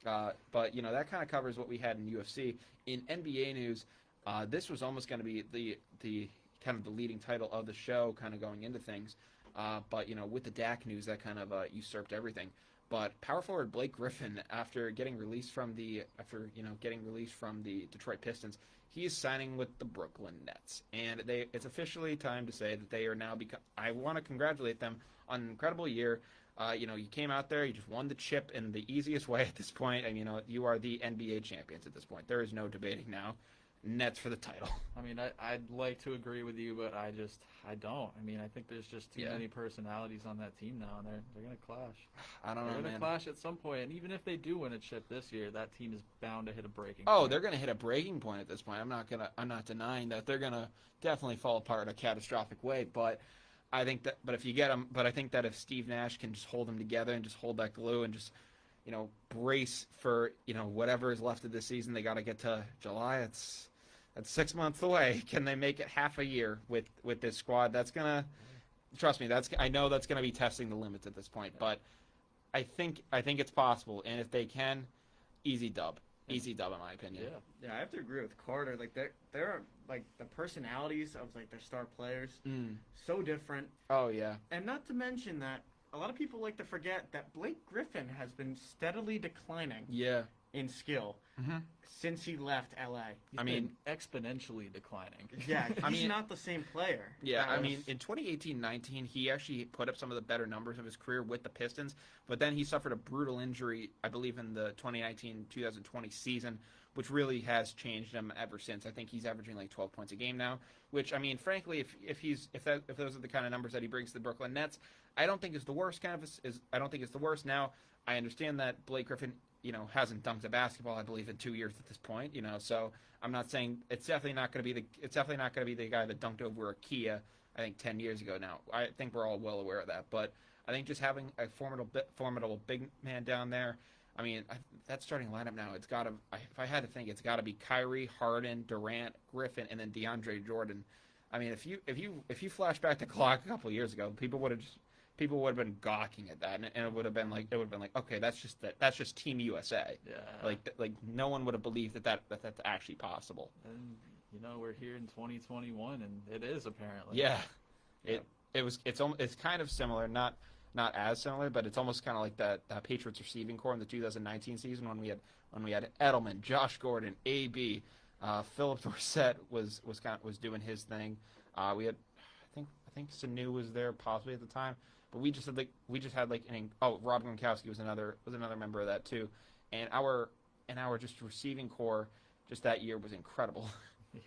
But that kind of covers what we had in UFC. In NBA news, this was almost going to be the kind of the leading title of the show, kind of going into things. But with the Dak news, that kind of usurped everything. But power forward Blake Griffin, after getting released from the Detroit Pistons, he is signing with the Brooklyn Nets, and it's officially time to say that they are now I want to congratulate them on an incredible year. You came out there, you just won the chip in the easiest way at this point, and you are the NBA champions at this point. There is no debating now. Nets for the title. I mean, I'd like to agree with you, but I don't. I mean, I think there's just too many personalities on that team now, and they're going to clash. I don't know, They're man. going to clash at some point, and even if they do win a chip this year, that team is bound to hit a breaking point. point. They're going to hit a breaking point at this point. I'm not denying that they're going to definitely fall apart in a catastrophic way, but I think that I think that if Steve Nash can just hold them together and just hold that glue and just brace for whatever is left of the season, they got to get to July. That's 6 months away. Can they make it half a year with this squad? That's gonna, trust me. I know that's gonna be testing the limits at this point. But I think it's possible. And if they can, easy dub in my opinion. Yeah, I have to agree with Carter. They're the personalities of their star players so different. Oh yeah. And not to mention that a lot of people like to forget that Blake Griffin has been steadily declining. Yeah. In skill since he left LA. He's been exponentially declining. Yeah, he's not the same player. Yeah, in 2018-19, he actually put up some of the better numbers of his career with the Pistons, but then he suffered a brutal injury, I believe, in the 2019-2020 season, which really has changed him ever since. I think he's averaging 12 points a game now, which, I mean, frankly, if those are the kind of numbers that he brings to the Brooklyn Nets, I don't think is the worst. I don't think it's the worst. Now, I understand that Blake Griffin hasn't dunked a basketball, I believe, in 2 years at this point. So I'm not saying it's definitely not going to be the guy that dunked over a Kia, I think 10 years ago. Now I think we're all well aware of that, but I think just having a formidable big man down there, I mean, that starting lineup now, it's got to. If I had to think, it's got to be Kyrie, Harden, Durant, Griffin, and then DeAndre Jordan. I mean, if you flash back the clock a couple of years ago, people would have been gawking at that, and it would have been like okay, that's just Team USA. Yeah. Like no one would have believed that's actually possible. And we're here in 2021, and it is apparently. Yeah, it's kind of similar, not as similar, but it's almost kind of like that Patriots receiving core in the 2019 season when we had Edelman, Josh Gordon, AB, Philip Dorsett was doing his thing. We had I think Sanu was there possibly at the time, but we just had Rob Gronkowski was another member of that too, and our just receiving core just that year was incredible.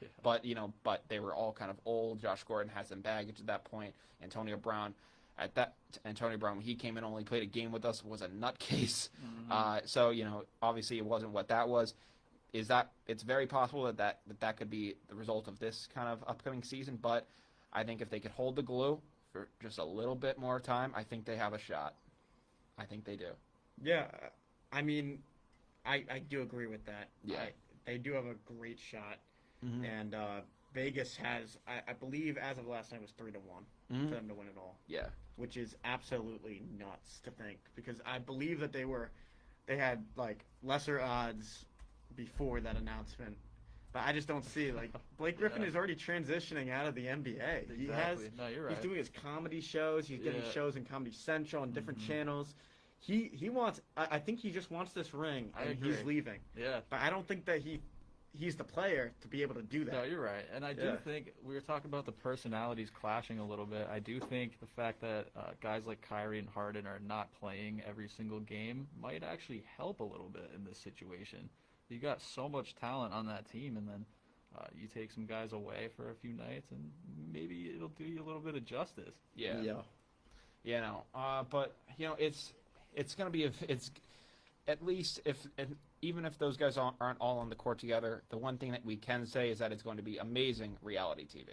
Yeah. But they were all kind of old. Josh Gordon had some baggage at that point. Antonio Brown, when he came in, only played a game with us, was a nutcase. Mm-hmm. So obviously it wasn't what that was. It's very possible that could be the result of this kind of upcoming season. But I think if they could hold the glue for just a little bit more time, I think they have a shot. I think they do. Yeah, I mean, I do agree with that. Yeah. They do have a great shot. Mm-hmm. And Vegas has, I believe, as of last night, was 3-1 Mm-hmm. for them to win it all. Yeah. Which is absolutely nuts to think, because I believe that they had like lesser odds before that announcement. But I just don't see, like, Blake Griffin is already transitioning out of the NBA. Exactly. No, you're right. He's doing his comedy shows. He's getting shows in Comedy Central on different channels. He wants. I think he just wants this ring, and he's leaving. Yeah. But I don't think that he's the player to be able to do that. No, you're right. And I do think we were talking about the personalities clashing a little bit. I do think the fact that guys like Kyrie and Harden are not playing every single game might actually help a little bit in this situation. You got so much talent on that team, and then you take some guys away for a few nights, and maybe it'll do you a little bit of justice. Yeah. Yeah. But it's gonna be it's at least even if those guys aren't all on the court together, the one thing that we can say is that it's going to be amazing reality TV.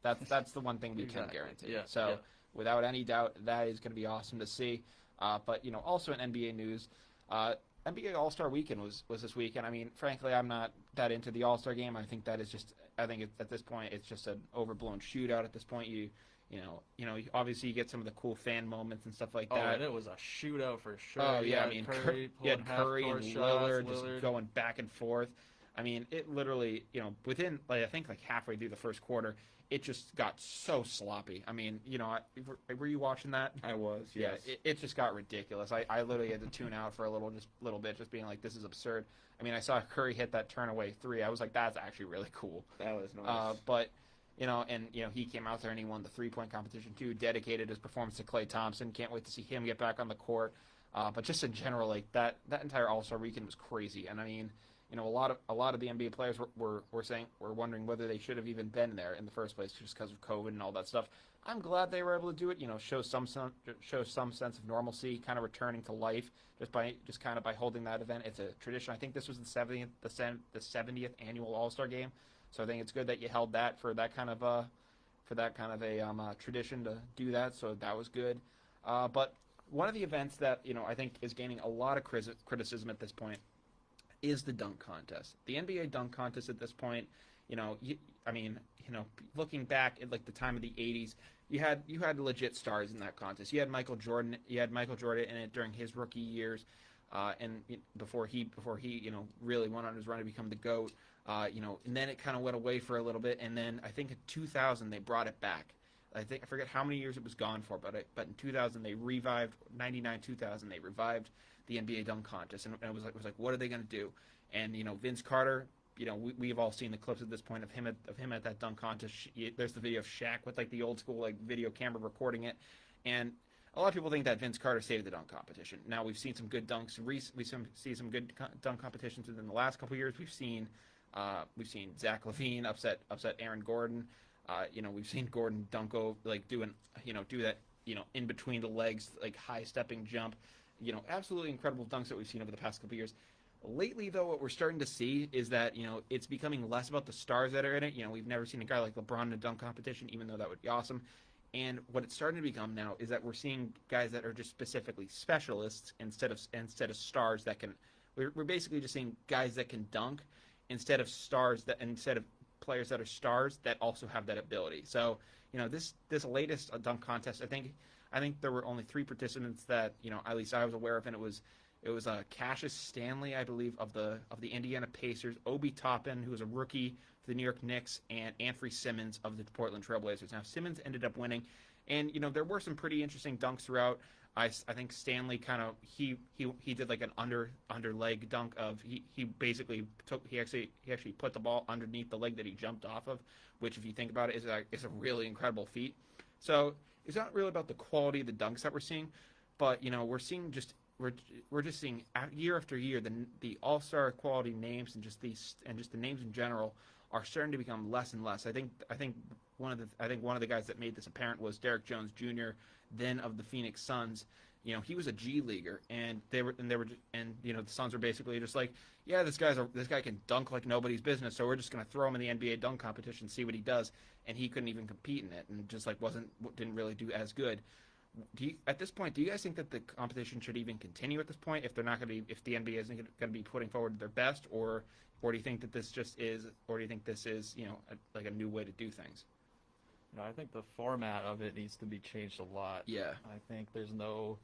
That's the one thing we can guarantee. Yeah, so without any doubt, that is going to be awesome to see. But also in NBA news, NBA All-Star Weekend was this weekend. I mean, frankly, I'm not that into the All-Star game. I think at this point it's just an overblown shootout. At this point, you obviously you get some of the cool fan moments and stuff like that. Oh, and it was a shootout for sure. Oh yeah, I mean Curry and Lillard shots, just going back and forth. I mean, it literally, within I think halfway through the first quarter, it just got so sloppy. I mean, were you watching that? I was. Yes. Yeah, it just got ridiculous. I literally had to tune out for a little bit, just being like, this is absurd. I mean, I saw Curry hit that turnaway three. I was like, that's actually really cool. That was nice. But he came out there and he won the 3-point competition too. Dedicated his performance to Klay Thompson. Can't wait to see him get back on the court. But just in general, like that entire All-Star weekend was crazy. And I mean, a lot of the NBA players were wondering whether they should have even been there in the first place just because of COVID and all that stuff. I'm glad they were able to do it. Show some sense of normalcy, kind of returning to life just kind of by holding that event. It's a tradition. I think this was the 70th annual All-Star game. So I think it's good that you held that for that kind of a tradition to do that. So that was good. But one of the events that I think is gaining a lot of criticism at this point is the dunk contest. The NBA dunk contest at this point, looking back at like the time of the '80s, you had legit stars in that contest. You had Michael Jordan. You had Michael Jordan in it during his rookie years, and before he really went on his run to become the GOAT. And then it kind of went away for a little bit, and then I think in 2000 they brought it back. I forget how many years it was gone for, but in 2000 they revived 99-2000 they revived the NBA dunk contest, and it was like what are they going to do? And Vince Carter, we've all seen the clips at this point of him at that dunk contest. There's the video of Shaq with like the old school like video camera recording it, and a lot of people think that Vince Carter saved the dunk competition. Now we've seen some good dunks. We've seen some good dunk competitions within the last couple of years. We've seen Zach LaVine upset Aaron Gordon. We've seen Gordon do that in between the legs, like high stepping jump. Absolutely incredible dunks that we've seen over the past couple of years. Lately, though, what we're starting to see is that it's becoming less about the stars that are in it. We've never seen a guy like LeBron in a dunk competition, even though that would be awesome. And what it's starting to become now is that we're seeing guys that are just specifically specialists instead of stars that can. We're basically just seeing guys that can dunk instead of players that are stars that also have that ability. So this latest dunk contest, I think there were only 3 participants that at least I was aware of, and it was Cassius Stanley, I believe, of the Indiana Pacers, Obi Toppin, who was a rookie for the New York Knicks, and Anfernee Simons of the Portland Trailblazers. Now Simons ended up winning, and there were some pretty interesting dunks throughout. I think Stanley kind of he did like an under leg dunk of he basically he actually put the ball underneath the leg that he jumped off of, which if you think about it is a really incredible feat. So it's not really about the quality of the dunks that we're seeing, but we're seeing we're just seeing year after year the all-star quality names and just the names in general are starting to become less and less. I think one of the guys that made this apparent was Derrick Jones Jr., then of the Phoenix Suns. He was a G leaguer, and the Suns were basically just like, yeah, this guy can dunk like nobody's business, so we're just gonna throw him in the NBA dunk competition, see what he does, and he couldn't even compete in it, and just like didn't really do as good. At this point, do you guys think that the competition should even continue at this point if the NBA isn't going to be putting forward their best, or do you think that this is like a new way to do things? I think the format of it needs to be changed a lot. Yeah. I think there's no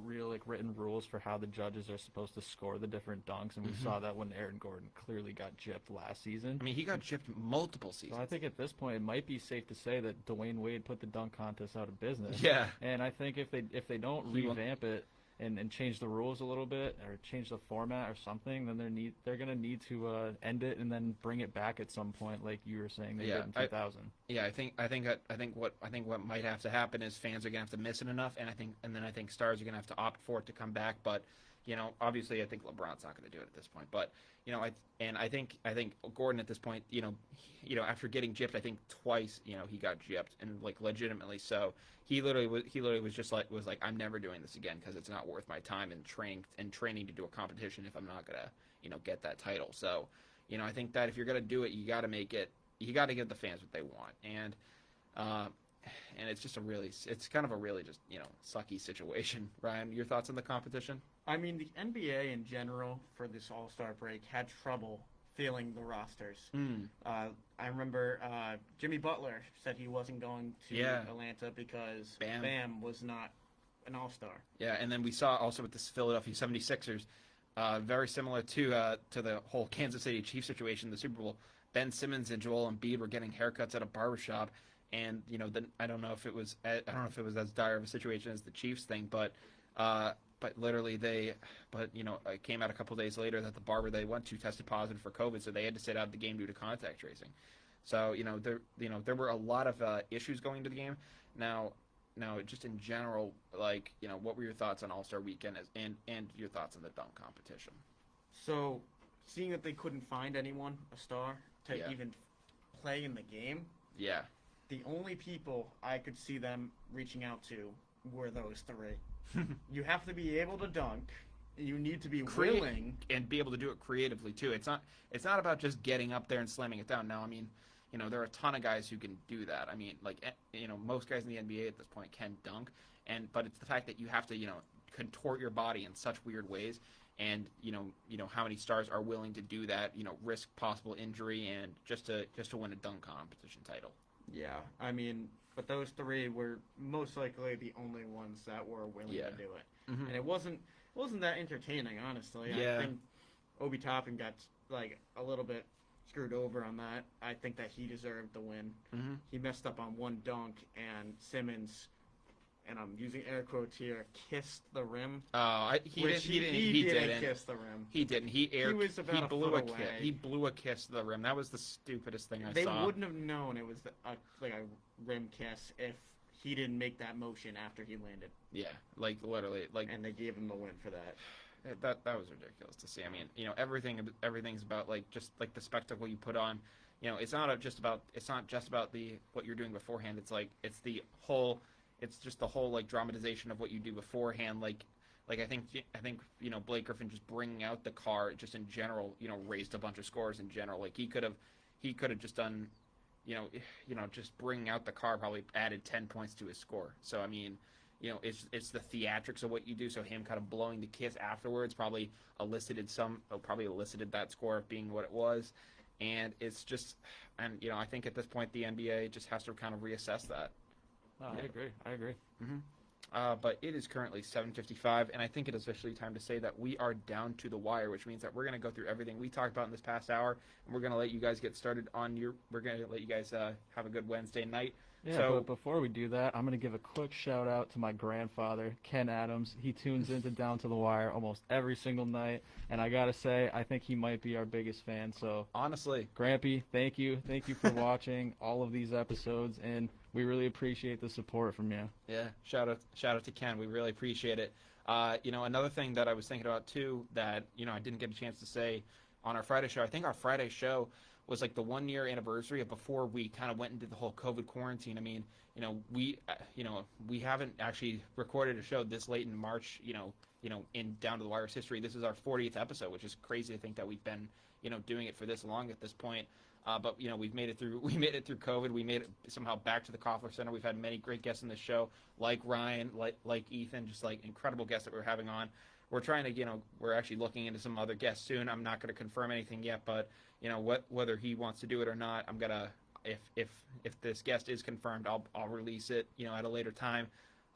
real like written rules for how the judges are supposed to score the different dunks, and we saw that when Aaron Gordon clearly got gypped last season. I mean, he got gypped multiple seasons. So I think at this point it might be safe to say that Dwayne Wade put the dunk contest out of business. Yeah. And I think if they don't revamp it and change the rules a little bit or change the format or something, then they're gonna need to end it and then bring it back at some point, like you were saying they did in 2000. I think what might have to happen is fans are gonna have to miss it enough, and I think stars are gonna have to opt for it to come back. But obviously I think LeBron's not gonna do it at this point. But I think Gordon at this point, after getting gypped, I think twice, he got gypped, and like legitimately so. He literally was like, I'm never doing this again because it's not worth my time and training to do a competition if I'm not gonna get that title. So I think that if you're gonna do it, you got to give the fans what they want, and it's kind of a really just sucky situation. Ryan, your thoughts on the competition? I mean, the NBA in general for this All-Star break had trouble filling the rosters. I remember Jimmy Butler said he wasn't going to Atlanta because Bam was not an All-Star. Yeah, and then we saw also with the Philadelphia 76ers, very similar to the whole Kansas City Chiefs situation in the Super Bowl. Ben Simmons and Joel Embiid were getting haircuts at a barbershop, and I don't know if it was as dire of a situation as the Chiefs thing, but literally it came out a couple days later that the barber they went to tested positive for COVID, so they had to sit out the game due to contact tracing. So there were a lot of issues going into the game. Now just in general, like what were your thoughts on All-Star Weekend and your thoughts on the dunk competition? So seeing that they couldn't find anyone, a star, to even play in the game. Yeah. The only people I could see them reaching out to were those 3. You have to be able to dunk. You need to be willing and be able to do it creatively too. It's not about just getting up there and slamming it down. Now, I mean, there are a ton of guys who can do that. I mean, like most guys in the NBA at this point can dunk, but it's the fact that you have to contort your body in such weird ways, and how many stars are willing to do that, risk possible injury and just to win a dunk competition title. Yeah, I mean, but those 3 were most likely the only ones that were willing to do it, and it wasn't that entertaining, honestly. Yeah. I think Obi Toppin got like a little bit screwed over on that. I think that he deserved the win. He messed up on one dunk, and Simmons, and I'm using air quotes here, kissed the rim. He didn't kiss the rim. He didn't. He was about he blew a kiss. He blew a kiss to the rim. That was the stupidest thing I saw. They wouldn't have known it was like a rim kiss if he didn't make that motion after he landed. Yeah, like literally, like. And they gave him the win for that. That was ridiculous to see. I mean, everything's about just like the spectacle you put on. It's not just about what you're doing beforehand. It's just the whole like dramatization of what you do beforehand. Like I think Blake Griffin just bringing out the car just in general, raised a bunch of scores in general. Like he could have just done just bringing out the car probably added 10 points to his score. So I mean, it's the theatrics of what you do. So him kind of blowing the kiss afterwards probably elicited that score of being what it was, and it's just, and I think at this point the NBA just has to kind of reassess that. No, I agree. Mm-hmm. But it is currently 7:55, and I think it is officially time to say that we are down to the wire, which means that we're going to go through everything we talked about in this past hour, and we're going to let you guys get started we're going to let you guys have a good Wednesday night. Yeah, so, but before we do that, I'm going to give a quick shout out to my grandfather, Ken Adams. He tunes into Down to the Wire almost every single night, and I got to say, I think he might be our biggest fan. So honestly, Grampy, thank you for watching all of these episodes, and we really appreciate the support from you. Yeah, shout out to Ken. We really appreciate it. Another thing that I was thinking about too that I didn't get a chance to say on our Friday show. I think our Friday show was like the 1-year anniversary of before we kind of went into the whole COVID quarantine. I mean, we haven't actually recorded a show this late in March. In Down to the Wire's history, this is our 40th episode, which is crazy to think that we've been doing it for this long at this point. But we've made it through. We made it through COVID. We made it somehow back to the Koffler Center. We've had many great guests in the show, like Ryan, like Ethan, just like incredible guests that we're having on. We're trying to, we're actually looking into some other guests soon. I'm not going to confirm anything yet, but whether he wants to do it or not, I'm gonna if this guest is confirmed, I'll release it at a later time.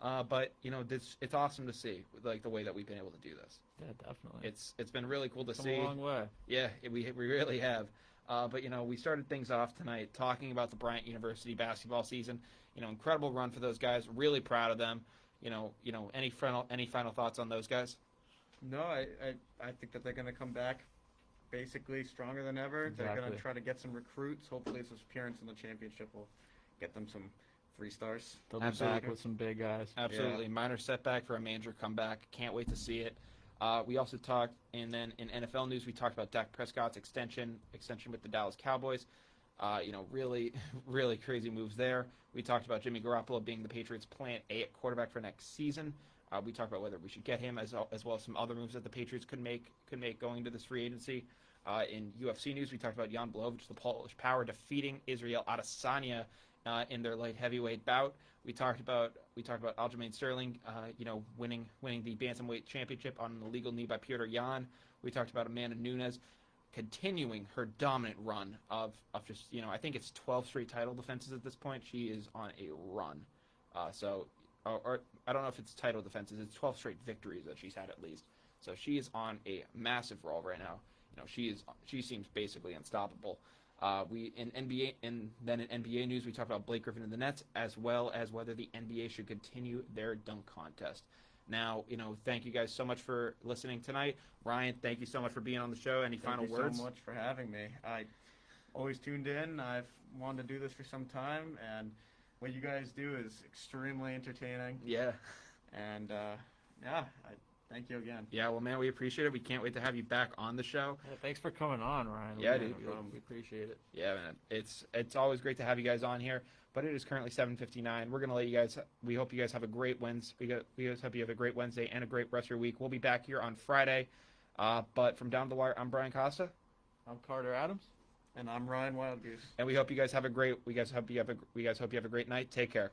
But it's awesome to see like the way that we've been able to do this. Yeah, definitely. It's been really cool to see. Come a long way. Yeah, we really have. But we started things off tonight talking about the Bryant University basketball season. Incredible run for those guys. Really proud of them. Any final thoughts on those guys? No, I think that they're going to come back basically stronger than ever. Exactly. They're going to try to get some recruits. Hopefully this appearance in the championship will get them some 3 stars. They'll be Absolutely. back with some big guys. Absolutely. Yeah. Minor setback for a major comeback. Can't wait to see it. We also talked, and then in NFL news, we talked about Dak Prescott's extension with the Dallas Cowboys. Really, really crazy moves there. We talked about Jimmy Garoppolo being the Patriots' plan A at quarterback for next season. We talked about whether we should get him, as well as some other moves that the Patriots could make going into this free agency. In UFC news, we talked about Jan Blachowicz, the Polish Power, defeating Israel Adesanya in their light heavyweight bout. We talked about Aljamain Sterling, winning the bantamweight championship on an illegal knee by Petr Yan. We talked about Amanda Nunes continuing her dominant run of just I think it's 12 straight title defenses at this point. She is on a run. Or I don't know if it's title defenses. It's 12 straight victories that she's had at least. So she is on a massive roll right now. She seems basically unstoppable. In NBA news, we talked about Blake Griffin and the Nets, as well as whether the NBA should continue their dunk contest. Now, thank you guys so much for listening tonight. Ryan, thank you so much for being on the show. Any final words? Thank you so much for having me. I always tuned in. I've wanted to do this for some time, and what you guys do is extremely entertaining. Yeah. And, thank you again. Yeah, well, man, we appreciate it. We can't wait to have you back on the show. Yeah, thanks for coming on, Ryan. Yeah, dude. We appreciate it. Yeah, man. It's always great to have you guys on here, but it is currently 7:59. We're going to let you guys – we hope you guys have a great Wednesday. We guys hope you have a great Wednesday and a great rest of your week. We'll be back here on Friday. But from Down the Wire, I'm Brian Costa. I'm Carter Adams. And I'm Ryan Wildgoose. And we hope you guys have a great – we guys hope you have a great night. Take care.